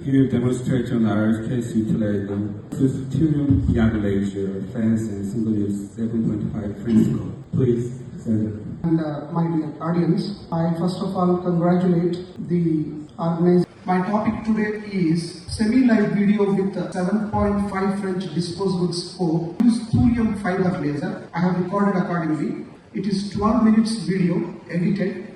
He will demonstrate on RIRS case utilizing Sustitution Yaglasia fans and single-use 7.5 principle. Please, Sandra. And my dear audience, I first of all congratulate the organizer. My topic today is semi-live video with 7.5 French disposable scope. Use thulium fiber laser. I have recorded accordingly. It is 12 minutes video edited.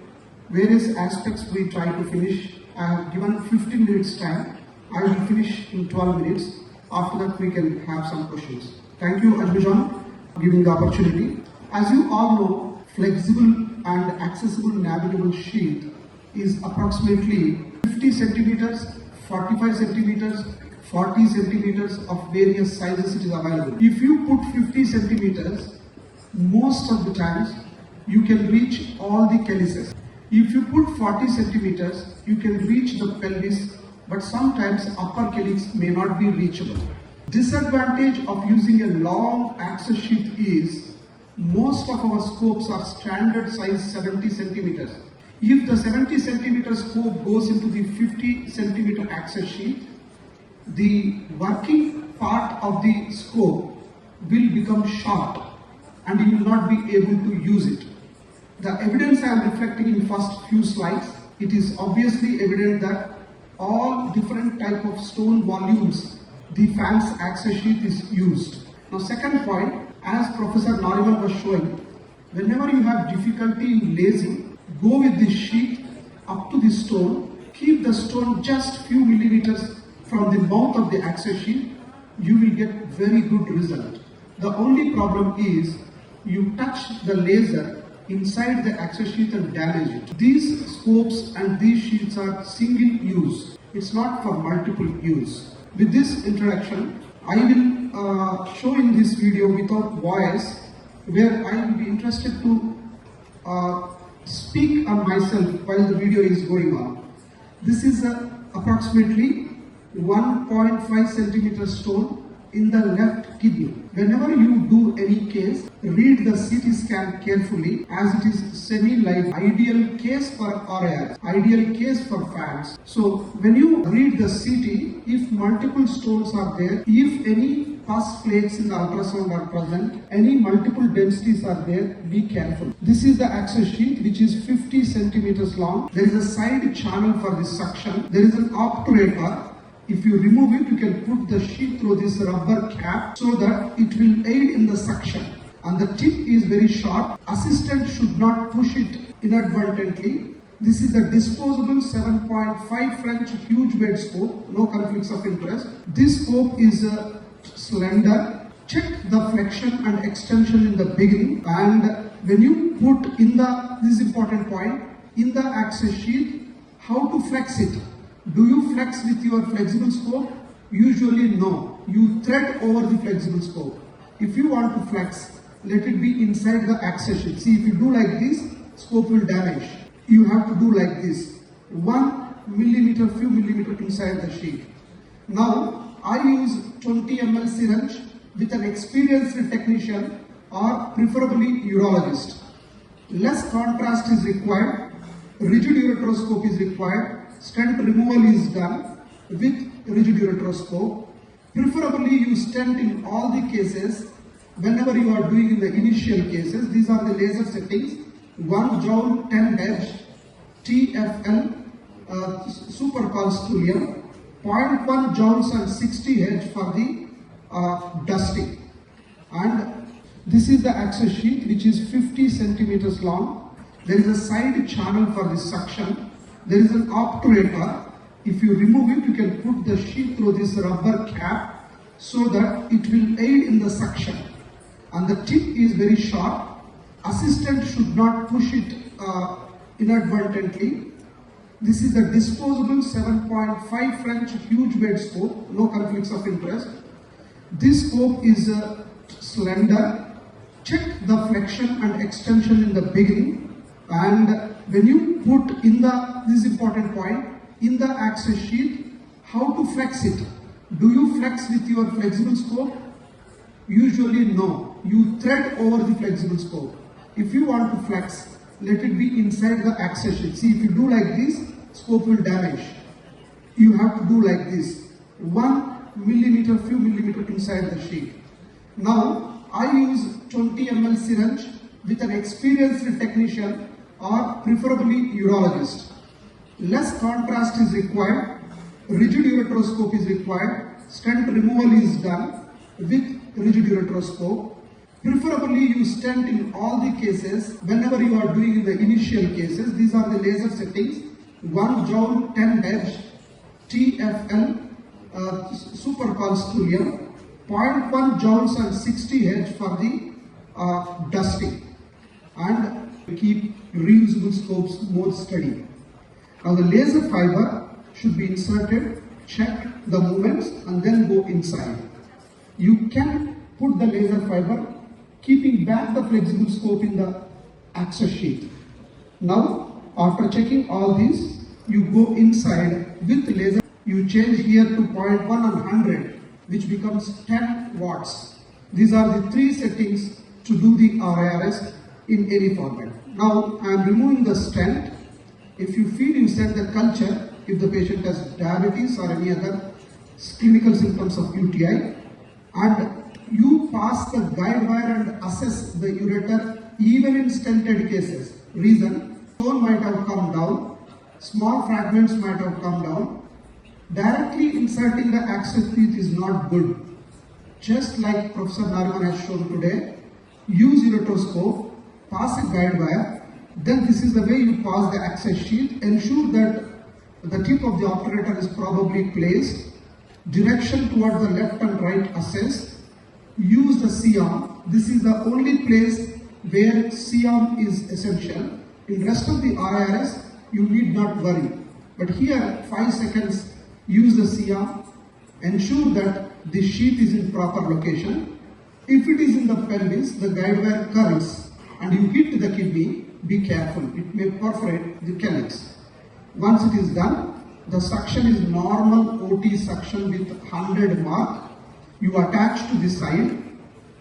Various aspects we try to finish. I have given 15 minutes time. I will finish in 12 minutes. After that we can have some questions. Thank you Ajmijan for giving the opportunity. As you all know, flexible and accessible navigable sheath is approximately 50 centimeters, 45 centimeters, 40 centimeters of various sizes it is available. If you put 50 centimeters, most of the times you can reach all the calyces. If you put 40 centimeters, you can reach the pelvis, but sometimes upper calyx may not be reachable. Disadvantage of using a long access sheath is most of our scopes are standard size 70 centimeters. If the 70 centimeter scope goes into the 50 centimeter access sheath, the working part of the scope will become short and you will not be able to use it. The evidence I am reflecting in first few slides, it is obviously evident that all different type of stone volumes, the fans access sheath is used. Now second point, as Professor Nariman was showing, whenever you have difficulty in lacing, go with the sheath up to the stone, keep the stone just few millimeters from the mouth of the access sheath, you will get very good result. The only problem is you touch the laser inside the access sheath and damage it. These scopes and these sheaths are single use. It's not for multiple use. With this introduction, I will show in this video without voice, where I will be interested to speak on myself while the video is going on. This is approximately 1.5 centimeter stone in the left kidney. Whenever you do any case, read the CT scan carefully, as it is semi-live, ideal case for RIRS, ideal case for fans. So when you read the CT, if multiple stones are there, if any pus flakes in the ultrasound are present, any multiple densities are there, be careful. This is the access sheath which is 50 centimeters long. There is a side channel for this suction. There is an obturator. If you remove it, you can put the sheath through this rubber cap so that it will aid in the suction. And the tip is very sharp. Assistant should not push it inadvertently. This is the disposable 7.5 French huge bed scope, no conflicts of interest. This scope is slender. Check the flexion and extension in the beginning, and when you put in this important point, in the access sheath, how to flex it. Do you flex with your flexible scope? Usually no. You thread over the flexible scope. If you want to flex, let it be inside the access sheath. See, if you do like this, scope will damage. You have to do like this. 1 millimeter, few millimeter inside the sheath. Now, I use 20 ml syringe with an experienced technician or preferably urologist. Less contrast is required. Rigid ureteroscope is required. Stent removal is done with rigid ureteroscope. Preferably you stent in all the cases whenever you are doing in the initial cases. These are the laser settings. 1 joule 10 Hz TFL super pulse thulium, 0.1 joules and 60 Hz for the dusting. And this is the access sheath which is 50 centimeters long. There is a side channel for the suction. There is an obturator. If you remove it, you can put the sheath through this rubber cap so that it will aid in the suction. And the tip is very sharp. Assistant should not push it inadvertently. This is the disposable 7.5 French huge bed scope, no conflicts of interest. This scope is slender. Check the flexion and extension in the beginning, and when you put in this important point, in the access sheath, how to flex it. Do you flex with your flexible scope? Usually no. You thread over the flexible scope. If you want to flex, let it be inside the access sheath. See, if you do like this, scope will damage. you have to do like this, 1 millimeter, few millimeter inside the sheet. Now, I use 20 ml syringe with an experienced technician or preferably urologist. Less contrast is required, rigid ureteroscope is required, stent removal is done with rigid ureteroscope. Preferably you stent in all the cases whenever you are doing in the initial cases. These are the laser settings, 1 joule 10 Hz, TFL superconstrulium, 0.1 joules and 60 Hz for the dusting, and keep reusable scopes more steady. Now the laser fiber should be inserted, check the movements and then go inside. You can put the laser fiber keeping back the flexible scope in the access sheet. Now after checking all these, you go inside with laser. You change here to 0.1 and 100, which becomes 10 watts. These are the 3 settings to do the RIRS in any format. Now I am removing the stent. If you feel you send the culture, if the patient has diabetes or any other clinical symptoms of UTI, and you pass the guide wire and assess the ureter even in stented cases. Reason, stone might have come down, small fragments might have come down. Directly inserting the access teeth is not good. Just like Professor Nariman has shown today, use ureteroscope, pass a guide wire, then this is the way you pass the access sheet. Ensure that the tip of the operator is probably placed, direction towards the left and right assessed. Use the C-arm. This is the only place where C-arm is essential. In rest of the RIRS, you need not worry. But here, 5 seconds, use the C-arm. Ensure that the sheet is in proper location. If it is in the pelvis, the guide wire curls and you hit the kidney, be careful. It may perforate the calyx. Once it is done, the suction is normal OT suction with 100 mark. You attach to the side.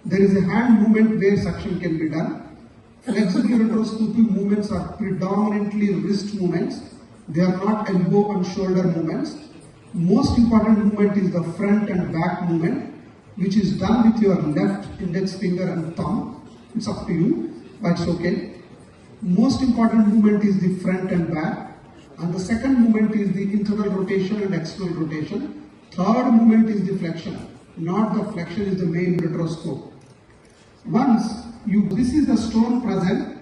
There is a hand movement where suction can be done. Flexible ureteroscopy movements are predominantly wrist movements. They are not elbow and shoulder movements. Most important movement is the front and back movement, which is done with your left index finger and thumb. It's up to you, but it's okay. Most important movement is the front and back. And the second movement is the internal rotation and external rotation. Third movement is the flexion. Not the flexion is the main ureteroscope. Once this is the stone present,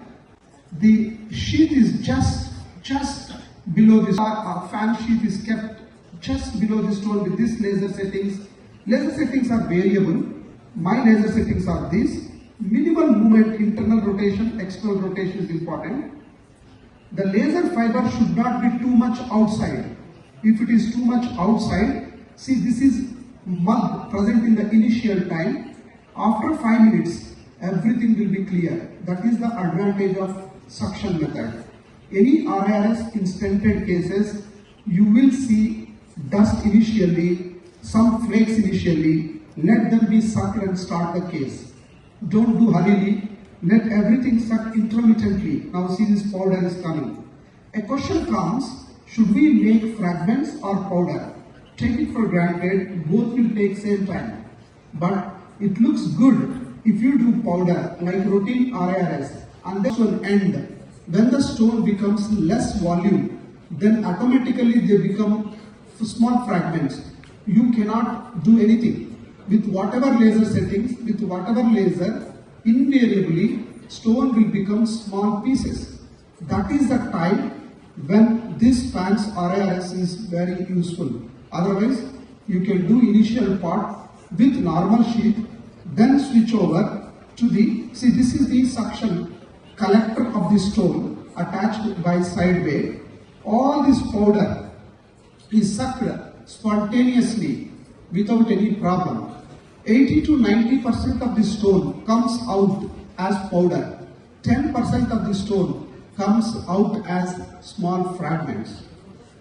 the sheet is just below this. Our fan sheet is kept just below the stone with these laser settings. Laser settings are variable. My laser settings are these. Minimal movement, internal rotation, external rotation is important. The laser fiber should not be too much outside. If it is too much outside, see this is mud present in the initial time. After 5 minutes, everything will be clear. That is the advantage of suction method. Any RIRS in stented cases, you will see dust initially, some flakes initially. Let them be sucked and start the case. Don't do hurriedly. Let everything suck intermittently. Now see, this powder is coming. A question comes, should we make fragments or powder? Take it for granted, both will take same time. But it looks good if you do powder like routine RIRS and this will end. When the stone becomes less volume, then automatically they become small fragments. You cannot do anything. With whatever laser settings, with whatever laser, invariably stone will become small pieces. That is the time when this fan's RIRS is very useful. Otherwise, you can do initial part with normal sheet, then switch over to the, see this is the suction collector of the stone attached by side way. All this powder is sucked spontaneously without any problem. 80 to 90% of the stone comes out as powder. 10% of the stone comes out as small fragments.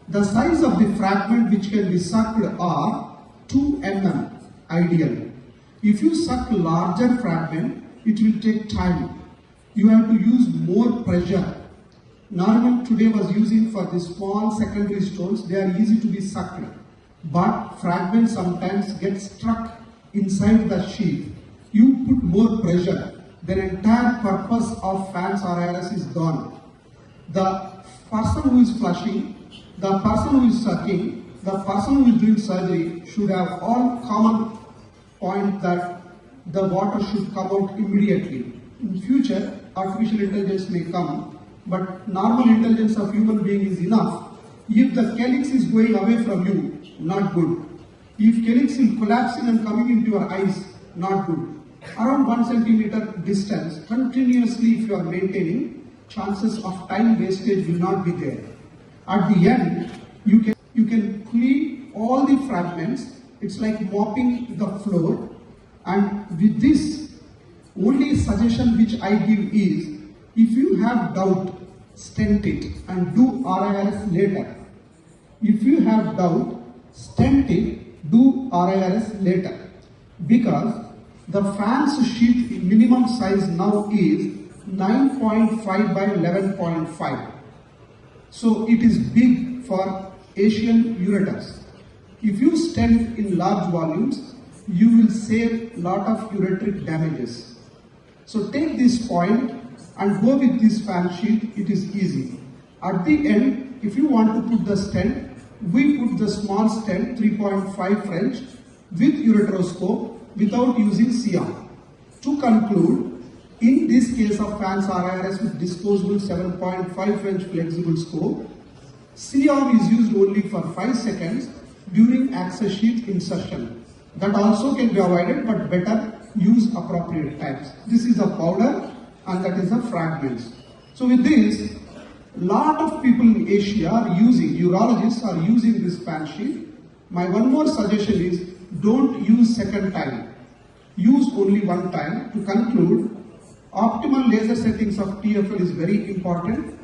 The size of the fragment which can be sucked are 2 mm ideal. If you suck larger fragment, it will take time. You have to use more pressure. Normal today was using for the small secondary stones, they are easy to be sucked, but fragments sometimes get stuck inside the sheath. You put more pressure, the entire purpose of fans or RIRS is gone. The person who is flushing, the person who is sucking, the person who is doing surgery should have all common point that the water should come out immediately. In future, artificial intelligence may come, but normal intelligence of human being is enough. If the calyx is going away from you, not good. If calyx is collapsing and coming into your eyes, not good. Around 1 centimeter distance, continuously if you are maintaining, chances of time wastage will not be there. At the end, you can clean all the fragments. It's like mopping the floor. And with this, only suggestion which I give is, if you have doubt, stent it and do RIRS later. If you have doubt, stent it, do RIRS later. Because the fans sheet minimum size now is 9.5 by 11.5. So it is big for Asian ureters. If you stent in large volumes, you will save a lot of ureteric damages. So take this point and go with this fan sheet, it is easy. At the end, if you want to put the stent, we put the small stent 3.5 French with ureteroscope without using CAEC. To conclude, in this case of fans RIRS with disposable 7.5 French flexible scope, CAEC is used only for 5 seconds during access sheath insertion. That also can be avoided, but better use appropriate times. This is a powder and that is a fragments. So with this, lot of people in Asia are using, urologists are using this fan sheet. My one more suggestion is, don't use second time. Use only one time. To conclude, optimal laser settings of TFL is very important.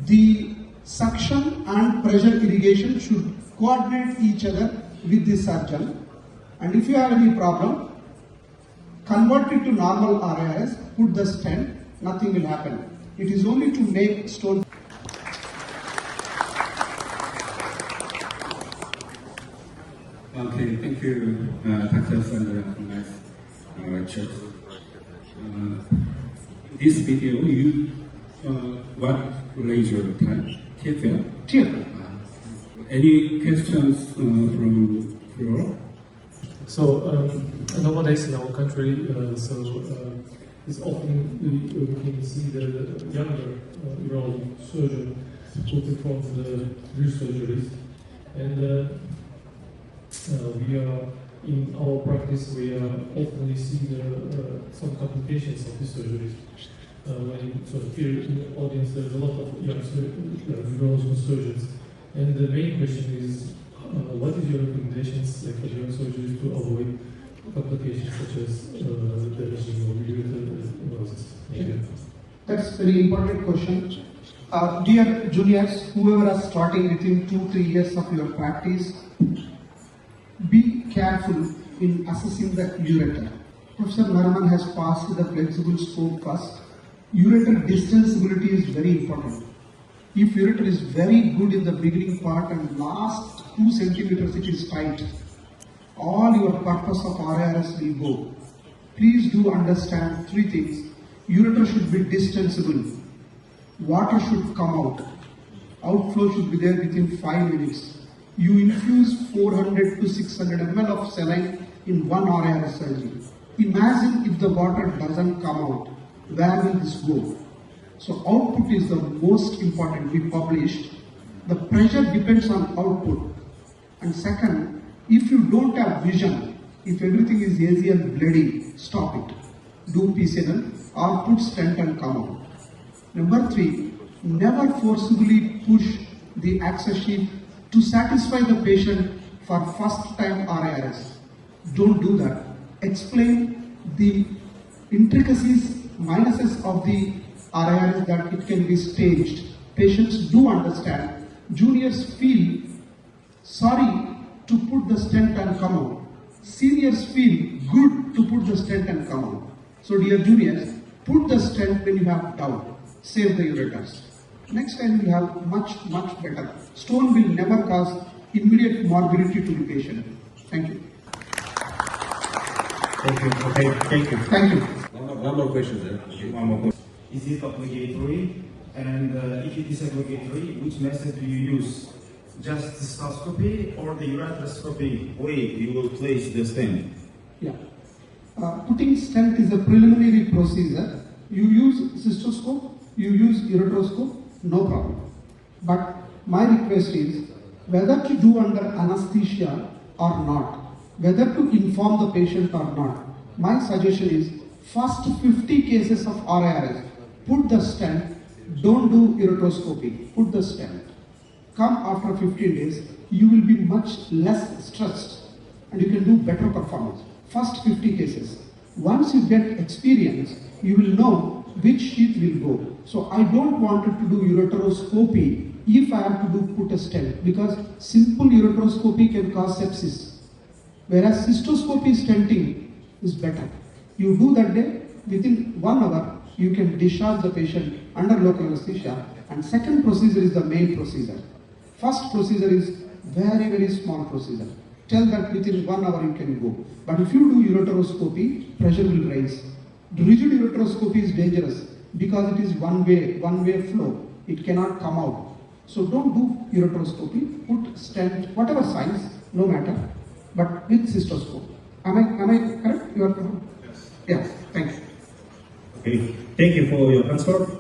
The suction and pressure irrigation should coordinate each other with the surgeon. And if you have any problem, convert it to normal RIRS, put the stent, nothing will happen. It is only to make stone. Okay, thank you, Dr. Chandra Mohan Vaddi. This video, what laser type? TFL? TFL. Any questions from floor? So nowadays in our country, it's often we can see the younger urology surgeon who performs the RIRS surgeries, and we are in our practice we often see some complications of these surgeries. So here in the audience, there's a lot of young urological surgeons, and the main question is, what is your recommendations for young surgeries to avoid complications such as damaging or ureter? That's a very important question. Dear juniors, whoever are starting within 2-3 years of your practice, be careful in assessing the ureter. Professor Naraman has passed the flexible scope first. Ureter distensibility is very important. If ureter is very good in the beginning part and last 2 centimeters it is tight, all your purpose of RIRS will go. Please do understand 3 things. Ureter should be distensible. Water should come out. Outflow should be there within 5 minutes. You infuse 400 to 600 ml of saline in one RIRS surgery. Imagine if the water doesn't come out. Where will this go? So output is the most important. We published. The pressure depends on output. And second, if you don't have vision, if everything is hazy and bloody, stop it. Do PCNL or put stent and come out. Number 3, never forcibly push the access sheet to satisfy the patient for first time RIRS. Don't do that. Explain the intricacies, minuses of the RIRS, that it can be staged. Patients do understand. Juniors feel sorry to put the stent and come out. Seniors feel good to put the stent and come out. So dear juniors, put the stent when you have doubt. Save the ureters. Next time we'll have much better. Stone will never cause immediate morbidity to the patient. Thank you. Thank you. Okay, thank you. Thank you. One more question, sir. One more question. Is it obligatory? And if it is obligatory, which method do you use? Just cystoscopy or the ureteroscopy way you will place the stent? Yeah. Putting stent is a preliminary procedure. You use cystoscope, you use ureteroscope, no problem. But my request is whether to do under anesthesia or not, whether to inform the patient or not. My suggestion is first 50 cases of RIRS, put the stent, don't do ureteroscopy, put the stent. Come after 15 days, you will be much less stressed and you can do better performance. First 50 cases. Once you get experience, you will know which sheath will go. So I don't want to do ureteroscopy if I have to put a stent, because simple ureteroscopy can cause sepsis. Whereas cystoscopy stenting is better. You do that day, within 1 hour, you can discharge the patient under local anesthesia, and second procedure is the main procedure. First procedure is very small procedure. Tell that within 1 hour you can go. But if you do ureteroscopy, pressure will rise. The rigid ureteroscopy is dangerous because it is one way flow. It cannot come out. So don't do ureteroscopy, put stent, whatever size, no matter, but with cystoscope. Am I correct? You are correct? Yes. Yeah, thank you. Okay. Thank you for your answer.